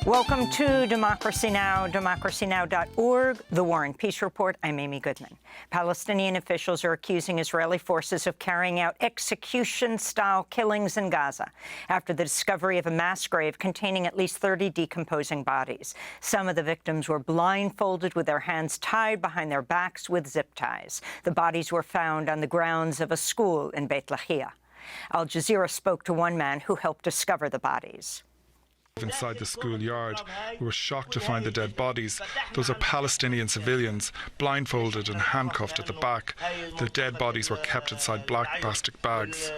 Welcome to Democracy Now!, democracynow.org, The War and Peace Report. I'm Amy Goodman. Palestinian officials are accusing Israeli forces of carrying out execution-style killings in Gaza after the discovery of a mass grave containing at least 30 decomposing bodies. Some of the victims were blindfolded with their hands tied behind their backs with zip ties. The bodies were found on the grounds of a school in Beit Lahia. Al Jazeera spoke to one man who helped discover the bodies. Inside the schoolyard, we were shocked to find the dead bodies. Those are Palestinian civilians, blindfolded and handcuffed at the back. The dead bodies were kept inside black plastic bags.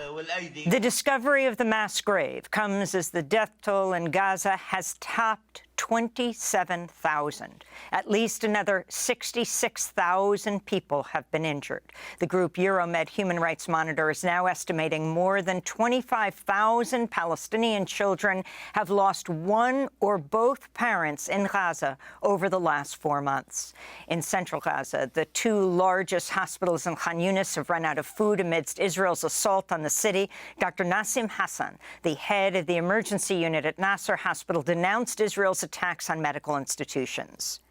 The discovery of the mass grave comes as the death toll in Gaza has topped 27,000. At least another 66,000 people have been injured. The group Euromed Human Rights Monitor is now estimating more than 25,000 Palestinian children have lost one or both parents in Gaza over the last 4 months. In central Gaza, the two largest hospitals in Khan Yunis have run out of food amidst Israel's assault on the city. Dr. Nassim Hassan, the head of the emergency unit at Nasser Hospital, denounced Israel's attacks on medical institutions.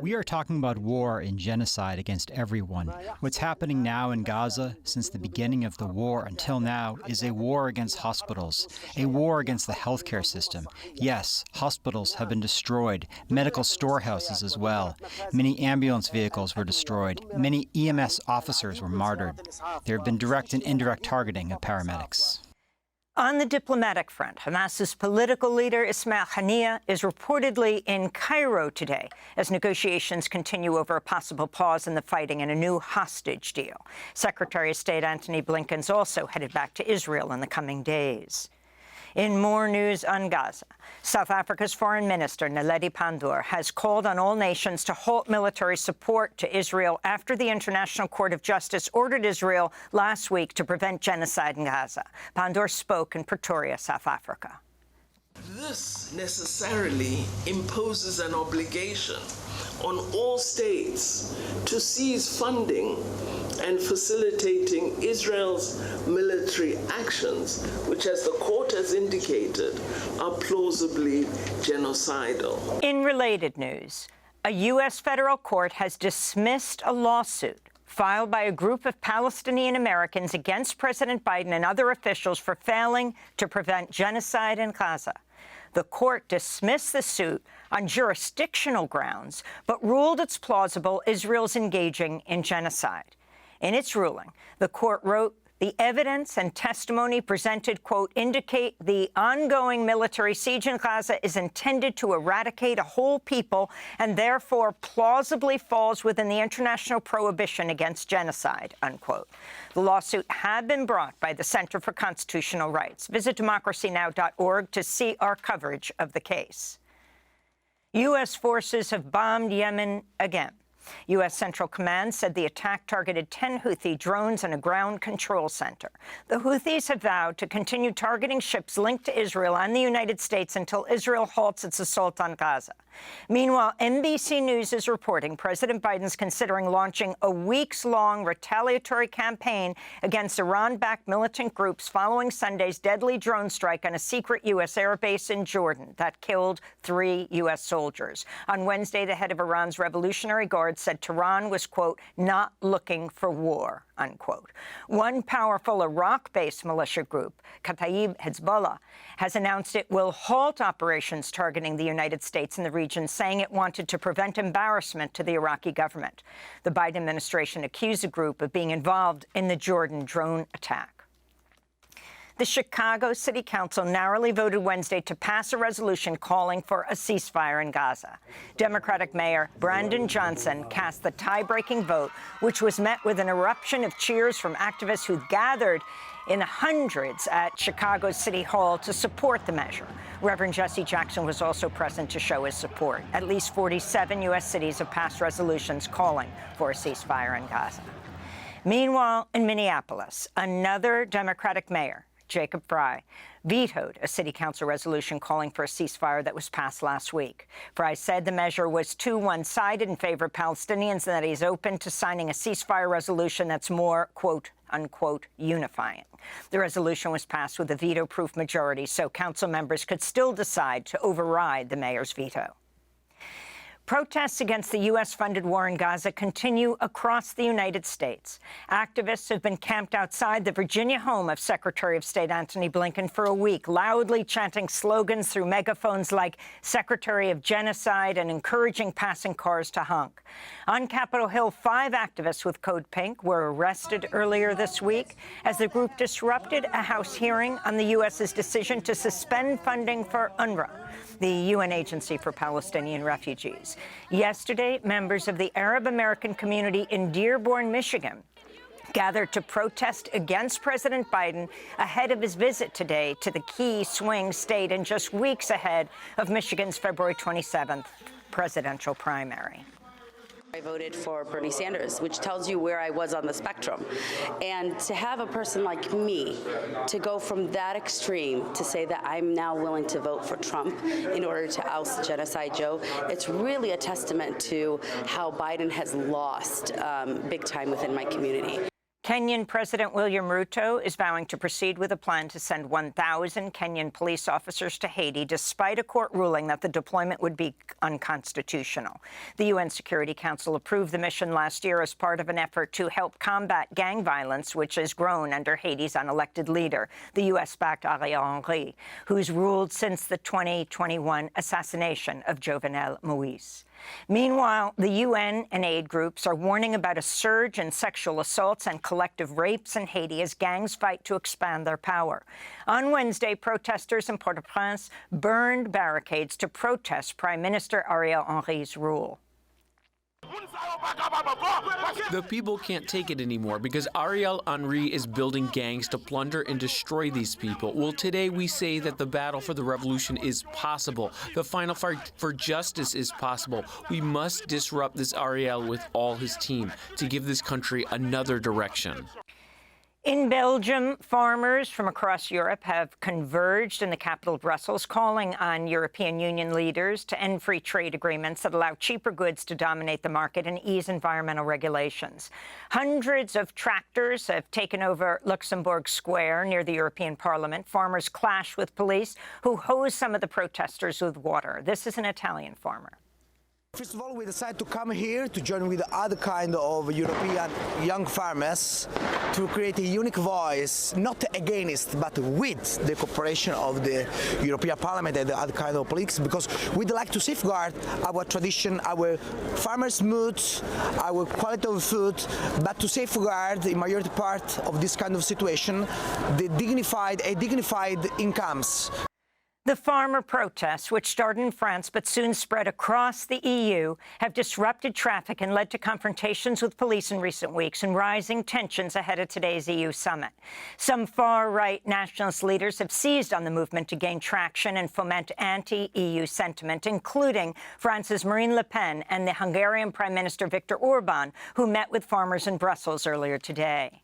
We are talking about war and genocide against everyone. What's happening now in Gaza since the beginning of the war until now is a war against hospitals, a war against the healthcare system. Yes, hospitals have been destroyed, medical storehouses as well. Many ambulance vehicles were destroyed. Many EMS officers were martyred. There have been direct and indirect targeting of paramedics. On the diplomatic front, Hamas's political leader Ismail Haniyeh is reportedly in Cairo today as negotiations continue over a possible pause in the fighting and a new hostage deal. Secretary of State Antony Blinken's also headed back to Israel in the coming days. In more news on Gaza, South Africa's Foreign Minister Naledi Pandor has called on all nations to halt military support to Israel after the International Court of Justice ordered Israel last week to prevent genocide in Gaza. Pandor spoke in Pretoria, South Africa. This necessarily imposes an obligation on all states to cease funding and facilitating Israel's military actions, which, as the court has indicated, are plausibly genocidal. In related news, a U.S. federal court has dismissed a lawsuit filed by a group of Palestinian Americans against President Biden and other officials for failing to prevent genocide in Gaza. The court dismissed the suit on jurisdictional grounds, but ruled it's plausible Israel's engaging in genocide. In its ruling, the court wrote, the evidence and testimony presented, quote, indicate the ongoing military siege in Gaza is intended to eradicate a whole people and therefore plausibly falls within the international prohibition against genocide, unquote. The lawsuit had been brought by the Center for Constitutional Rights. Visit democracynow.org to see our coverage of the case. U.S. forces have bombed Yemen again. U.S. Central Command said the attack targeted 10 Houthi drones and a ground control center. The Houthis have vowed to continue targeting ships linked to Israel and the United States until Israel halts its assault on Gaza. Meanwhile, NBC News is reporting President Biden's considering launching a weeks-long retaliatory campaign against Iran-backed militant groups following Sunday's deadly drone strike on a secret U.S. air base in Jordan that killed 3 U.S. soldiers. On Wednesday, the head of Iran's Revolutionary Guard said Tehran was, quote, not looking for war, unquote. One powerful Iraq-based militia group, Kataib Hezbollah, has announced it will halt operations targeting the United States in the region, saying it wanted to prevent embarrassment to the Iraqi government. The Biden administration accused the group of being involved in the Jordan drone attack. The Chicago City Council narrowly voted Wednesday to pass a resolution calling for a ceasefire in Gaza. Democratic Mayor Brandon Johnson cast the tie-breaking vote, which was met with an eruption of cheers from activists who gathered in the hundreds at Chicago's City Hall to support the measure. Reverend Jesse Jackson was also present to show his support. At least 47 U.S. cities have passed resolutions calling for a ceasefire in Gaza. Meanwhile, in Minneapolis, another Democratic mayor, Jacob Fry, vetoed a city council resolution calling for a ceasefire that was passed last week. Fry said the measure was too one-sided in favor of Palestinians and that he's open to signing a ceasefire resolution that's more, quote, unquote, unifying. The resolution was passed with a veto-proof majority, so council members could still decide to override the mayor's veto. Protests against the U.S.-funded war in Gaza continue across the United States. Activists have been camped outside the Virginia home of Secretary of State Antony Blinken for a week, loudly chanting slogans through megaphones like Secretary of Genocide and encouraging passing cars to honk. On Capitol Hill, 5 activists with Code Pink were arrested earlier this week as the group disrupted a House hearing on the U.S.'s decision to suspend funding for UNRWA, the UN Agency for Palestinian Refugees. Yesterday, members of the Arab American community in Dearborn, Michigan, gathered to protest against President Biden ahead of his visit today to the key swing state and just weeks ahead of Michigan's February 27th presidential primary. I voted for Bernie Sanders, which tells you where I was on the spectrum. And to have a person like me to go from that extreme to say that I'm now willing to vote for Trump in order to oust Genocide Joe, it's really a testament to how Biden has lost big time within my community. Kenyan President William Ruto is vowing to proceed with a plan to send 1,000 Kenyan police officers to Haiti, despite a court ruling that the deployment would be unconstitutional. The UN Security Council approved the mission last year as part of an effort to help combat gang violence, which has grown under Haiti's unelected leader, the U.S.-backed Arieli, who's ruled since the 2021 assassination of Jovenel Moïse. Meanwhile, the UN and aid groups are warning about a surge in sexual assaults and collective rapes in Haiti as gangs fight to expand their power. On Wednesday, protesters in Port-au-Prince burned barricades to protest Prime Minister Ariel Henry's rule. The people can't take it anymore because Ariel Henry is building gangs to plunder and destroy these people. Well, today we say that the battle for the revolution is possible. The final fight for justice is possible. We must disrupt this Ariel with all his team to give this country another direction. In Belgium, farmers from across Europe have converged in the capital, Brussels, calling on European Union leaders to end free trade agreements that allow cheaper goods to dominate the market and ease environmental regulations. Hundreds of tractors have taken over Luxembourg Square near the European Parliament. Farmers clash with police who hose some of the protesters with water. This is an Italian farmer. First of all, we decided to come here to join with other kind of European young farmers to create a unique voice, not against, but with the cooperation of the European Parliament and the other kind of politics, because we'd like to safeguard our tradition, our farmers' moods, our quality of food, but to safeguard the majority part of this kind of situation, the dignified incomes. The farmer protests, which started in France but soon spread across the EU, have disrupted traffic and led to confrontations with police in recent weeks and rising tensions ahead of today's EU summit. Some far-right nationalist leaders have seized on the movement to gain traction and foment anti-EU sentiment, including France's Marine Le Pen and the Hungarian Prime Minister Viktor Orban, who met with farmers in Brussels earlier today.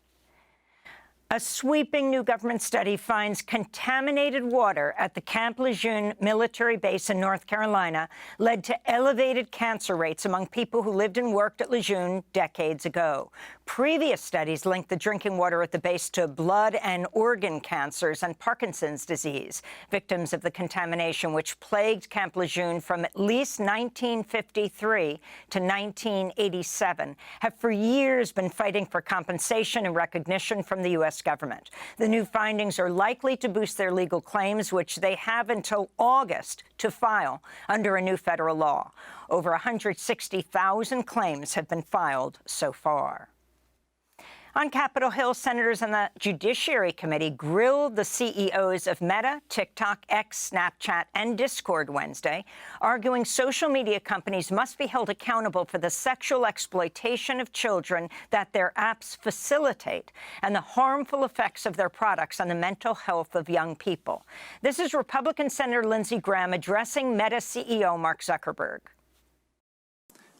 A sweeping new government study finds contaminated water at the Camp Lejeune military base in North Carolina led to elevated cancer rates among people who lived and worked at Lejeune decades ago. Previous studies linked the drinking water at the base to blood and organ cancers and Parkinson's disease. Victims of the contamination, which plagued Camp Lejeune from at least 1953 to 1987, have for years been fighting for compensation and recognition from the U.S. government. The new findings are likely to boost their legal claims, which they have until August to file under a new federal law. Over 160,000 claims have been filed so far. On Capitol Hill, senators on the Judiciary Committee grilled the CEOs of Meta, TikTok, X, Snapchat, and Discord Wednesday, arguing social media companies must be held accountable for the sexual exploitation of children that their apps facilitate and the harmful effects of their products on the mental health of young people. This is Republican Senator Lindsey Graham addressing Meta CEO Mark Zuckerberg.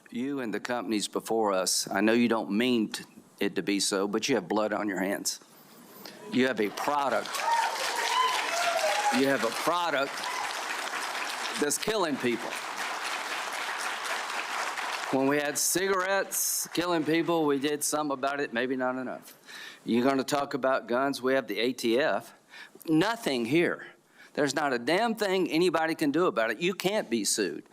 You and the companies before us, I know you don't mean it to be so, but you have blood on your hands. You have a product You have a product that's killing people. When we had cigarettes killing people, we did something about it, maybe not enough. You're going to talk about guns, we have the ATF. Nothing here. There's not a damn thing anybody can do about it. You can't be sued.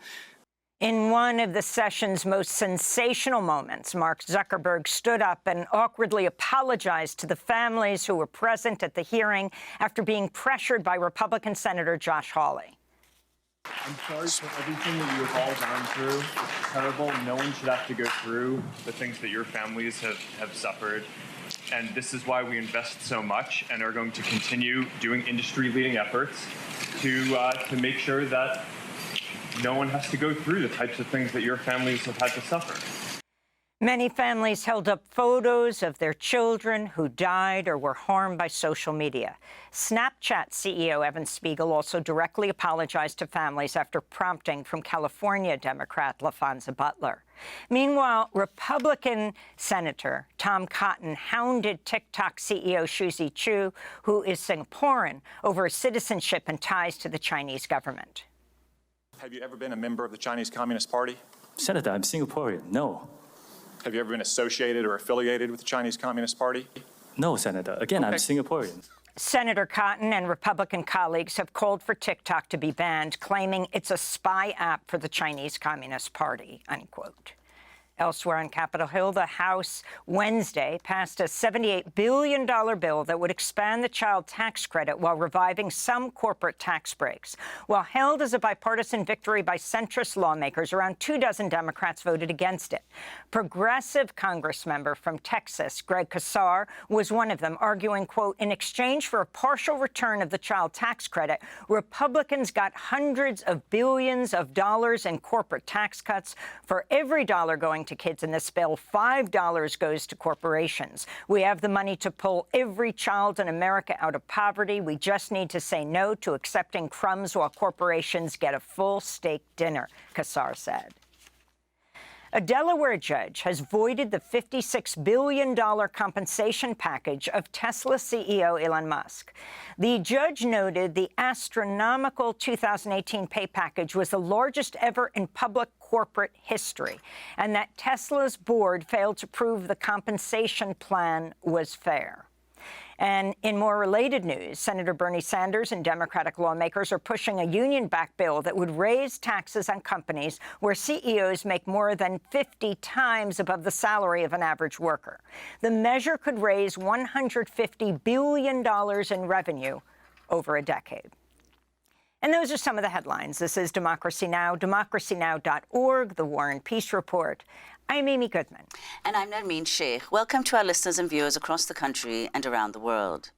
In one of the session's most sensational moments, Mark Zuckerberg stood up and awkwardly apologized to the families who were present at the hearing after being pressured by Republican Senator Josh Hawley. I'm sorry for everything that you have all gone through. It's terrible. No one should have to go through the things that your families have suffered. And this is why we invest so much and are going to continue doing industry-leading efforts to make sure that no one has to go through the types of things that your families have had to suffer. Many families held up photos of their children who died or were harmed by social media. Snapchat CEO Evan Spiegel also directly apologized to families after prompting from California Democrat LaFonza Butler. Meanwhile, Republican Senator Tom Cotton hounded TikTok CEO Shuzi Chu, who is Singaporean, over his citizenship and ties to the Chinese government. Have you ever been a member of the Chinese Communist Party? Senator, I'm Singaporean. No. Have you ever been associated or affiliated with the Chinese Communist Party? No, Senator. Again, I'm Singaporean. Senator Cotton and Republican colleagues have called for TikTok to be banned, claiming it's a spy app for the Chinese Communist Party, unquote. Elsewhere on Capitol Hill, the House Wednesday passed a $78 billion bill that would expand the child tax credit while reviving some corporate tax breaks. While hailed as a bipartisan victory by centrist lawmakers, around 24 Democrats voted against it. Progressive Congressmember from Texas, Greg Casar, was one of them, arguing, quote, in exchange for a partial return of the child tax credit, Republicans got hundreds of billions of dollars in corporate tax cuts. For every dollar going to kids in this bill, $5 goes to corporations. We have the money to pull every child in America out of poverty. We just need to say no to accepting crumbs while corporations get a full steak dinner, Casar said. A Delaware judge has voided the $56 billion compensation package of Tesla CEO Elon Musk. The judge noted the astronomical 2018 pay package was the largest ever in public corporate history, and that Tesla's board failed to prove the compensation plan was fair. And in more related news, Senator Bernie Sanders and Democratic lawmakers are pushing a union-backed bill that would raise taxes on companies where CEOs make more than 50 times above the salary of an average worker. The measure could raise $150 billion in revenue over a decade. And those are some of the headlines. This is Democracy Now!, democracynow.org, The War and Peace Report. I'm Amy Goodman. And I'm Nermeen Sheikh. Welcome to our listeners and viewers across the country and around the world.